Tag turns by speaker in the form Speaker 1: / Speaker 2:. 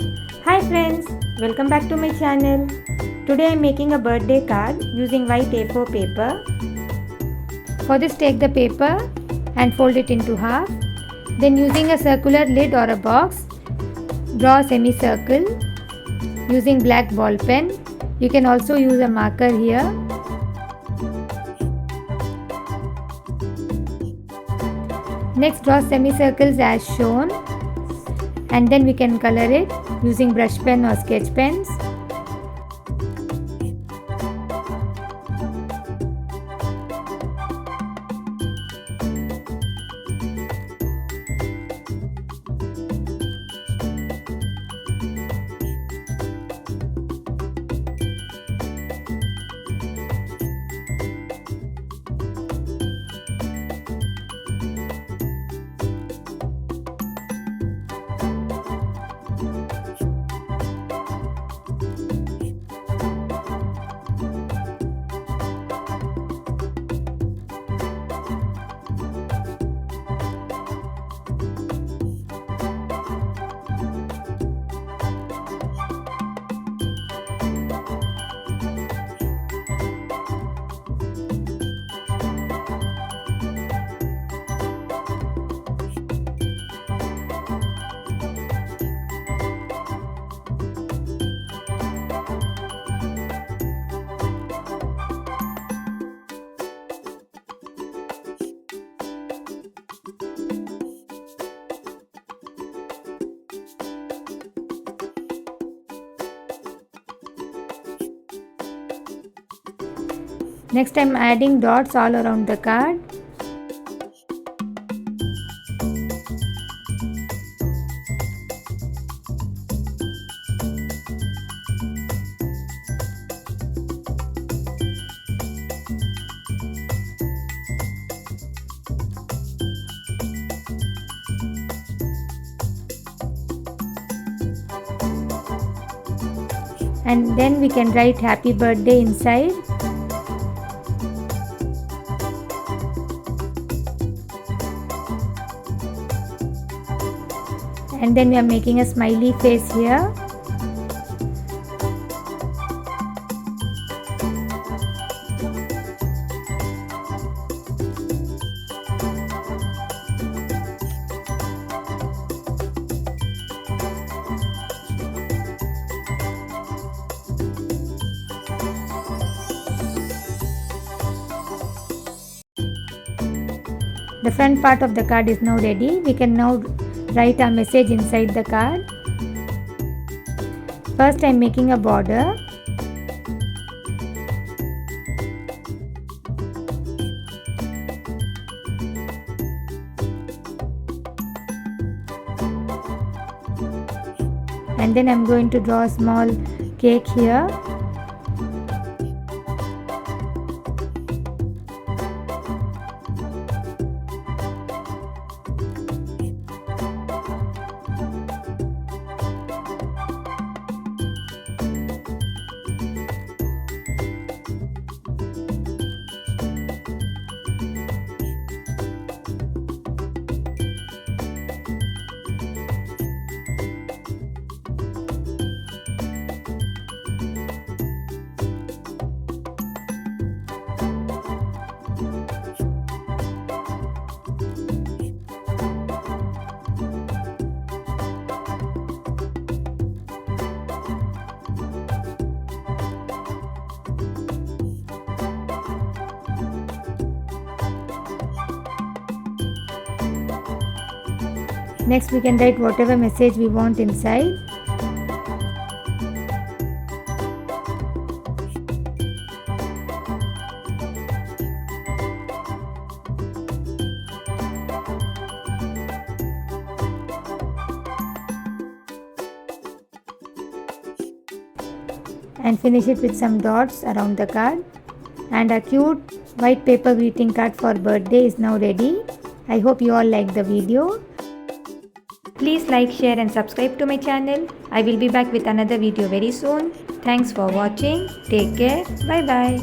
Speaker 1: Hi friends, welcome back to my channel. Today I am making a birthday card using white A4 paper. For this, take the paper and fold it into half. Then using a circular lid or a box, draw a semicircle using black ball pen. You can also use a marker here. Next, draw semicircles as shown, and then we can color it using brush pen or sketch pens. Next, I am adding dots all around the card. And then we can write happy birthday inside. And then we are making a smiley face here. The front part of the card is now ready. We can now write a message inside the card. First, I am making a border. And then I am going to draw a small cake here. Next, we can write whatever message we want inside. And finish it with some dots around the card. And a cute white paper greeting card for birthday is now ready. I hope you all like the video. Please like, share and subscribe to my channel. I will be back with another video very soon. Thanks for watching. Take care. Bye bye.